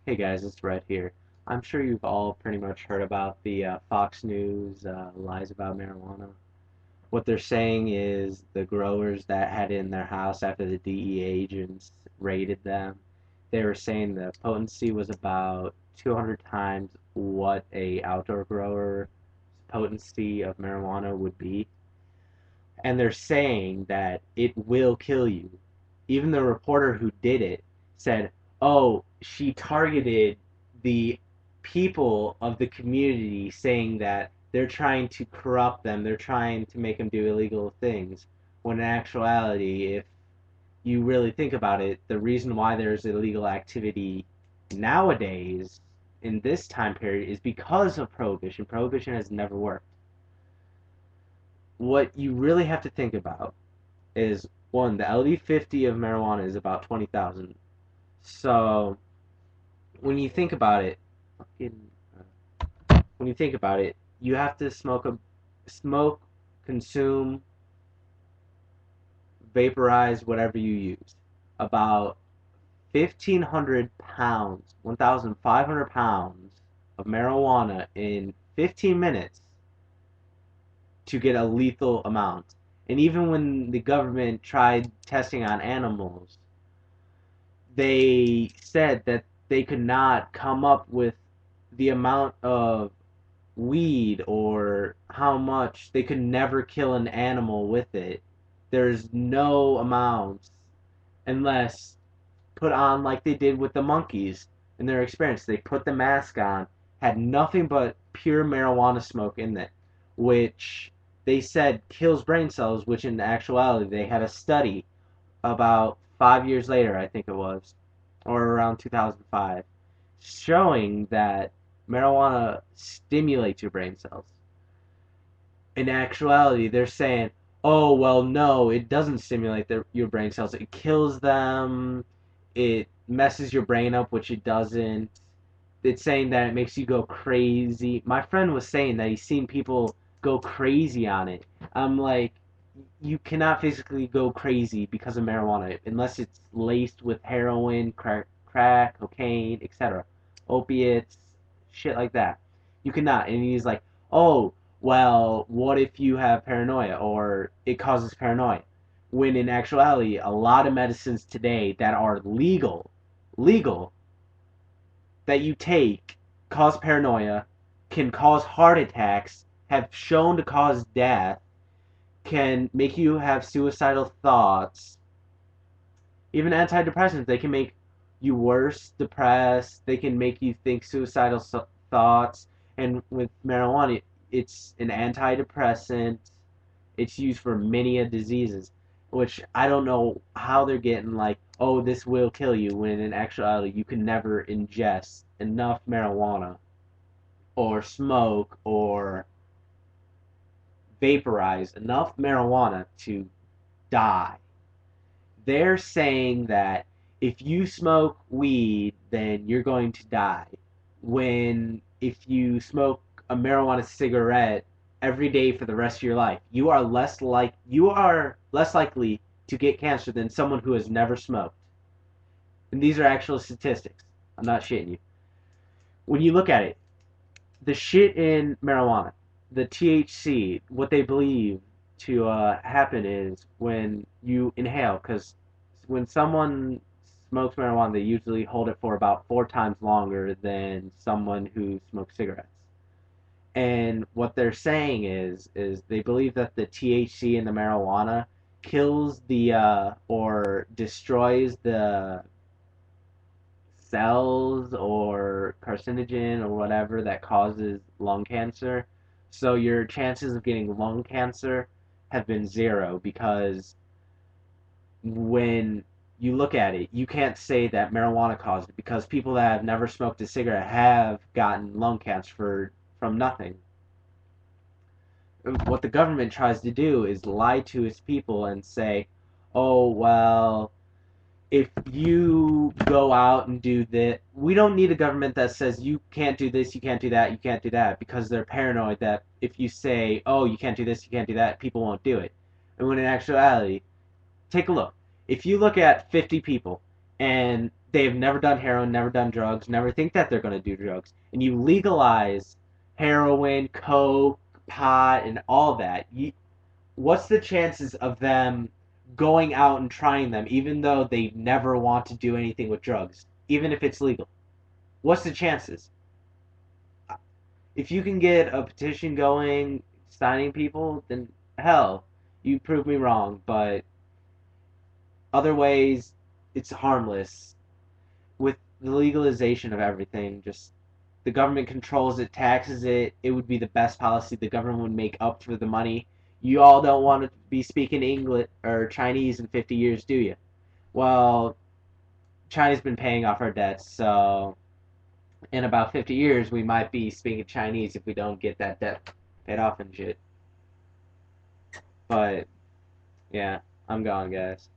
Hey guys, it's Red here. I'm sure you've all pretty much heard about the Fox News lies about marijuana. What they're saying is the growers that had it in their house after the DEA agents raided them, they were saying the potency was about 200 times what a outdoor grower potency of marijuana would be. And they're saying that it will kill you. Even the reporter who did it said, "Oh, she targeted the people of the community, saying that they're trying to corrupt them, they're trying to make them do illegal things." When in actuality, if you really think about it, the reason why there's illegal activity nowadays in this time period is because of prohibition. Prohibition has never worked. What you really have to think about is one, the LD50 of marijuana is about 20,000. So when you think about it, when you think about it, you have to smoke, consume, vaporize whatever you use. About 1,500 pounds, 1,500 pounds of marijuana in 15 minutes to get a lethal amount. And even when the government tried testing on animals, they said that they could not come up with the amount of weed or how much they could never kill an animal with it. There's no amount unless put on like they did with the monkeys in their experience. They put the mask on, had nothing but pure marijuana smoke in it, which they said kills brain cells, which in actuality they had a study about 5 years later, I think it was, or around 2005, showing that marijuana stimulates your brain cells. In actuality, they're saying, oh, well, no, it doesn't stimulate your brain cells. It kills them. It messes your brain up, which it doesn't. It's saying that it makes you go crazy. My friend was saying that he's seen people go crazy on it. I'm like, you cannot physically go crazy because of marijuana unless it's laced with heroin, crack, cocaine, etc., opiates, shit like that. You cannot. And he's like, oh, well, what if you have paranoia or it causes paranoia? When in actuality, a lot of medicines today that are legal that you take cause paranoia, can cause heart attacks, have shown to cause death, can make you have suicidal thoughts. Even antidepressants, they can make you worse, depressed. They can make you think suicidal thoughts. And with marijuana, it's an antidepressant. It's used for many diseases, which I don't know how they're getting like, oh, this will kill you, when in actuality you can never ingest enough marijuana or smoke or vaporize enough marijuana to die. They're saying that if you smoke weed, then you're going to die. When if you smoke a marijuana cigarette every day for the rest of your life, you are less likely to get cancer than someone who has never smoked. And these are actual statistics. I'm not shitting you. When you look at it, the shit in marijuana, the THC, what they believe to happen is when you inhale, because when someone smokes marijuana, they usually hold it for about 4 times longer than someone who smokes cigarettes. And what they're saying is they believe that the THC in the marijuana kills the or destroys the cells or carcinogen or whatever that causes lung cancer. So your chances of getting lung cancer have been zero, because when you look at it, you can't say that marijuana caused it, because people that have never smoked a cigarette have gotten lung cancer from nothing. What the government tries to do is lie to its people and say, oh, well, if you go out and do that, we don't need a government that says you can't do this, you can't do that, you can't do that, because they're paranoid that if you say, oh, you can't do this, you can't do that, people won't do it. And when in actuality, take a look. If you look at 50 people and They've never done heroin, never done drugs, never think that they're going to do drugs. And you legalize heroin, coke, pot, and all that. What's the chances of them going out and trying them, even though they never want to do anything with drugs, even if it's legal? What's the chances? If you can get a petition going, signing people, then hell, you prove me wrong. But other ways, it's harmless. With the legalization of everything, just the government controls it, taxes it. It would be the best policy. The government would make up for the money. You all don't want to be speaking English or Chinese in 50 years, do you? Well, China's been paying off our debts, so in about 50 years, we might be speaking Chinese if we don't get that debt paid off and shit. But yeah, I'm gone, guys.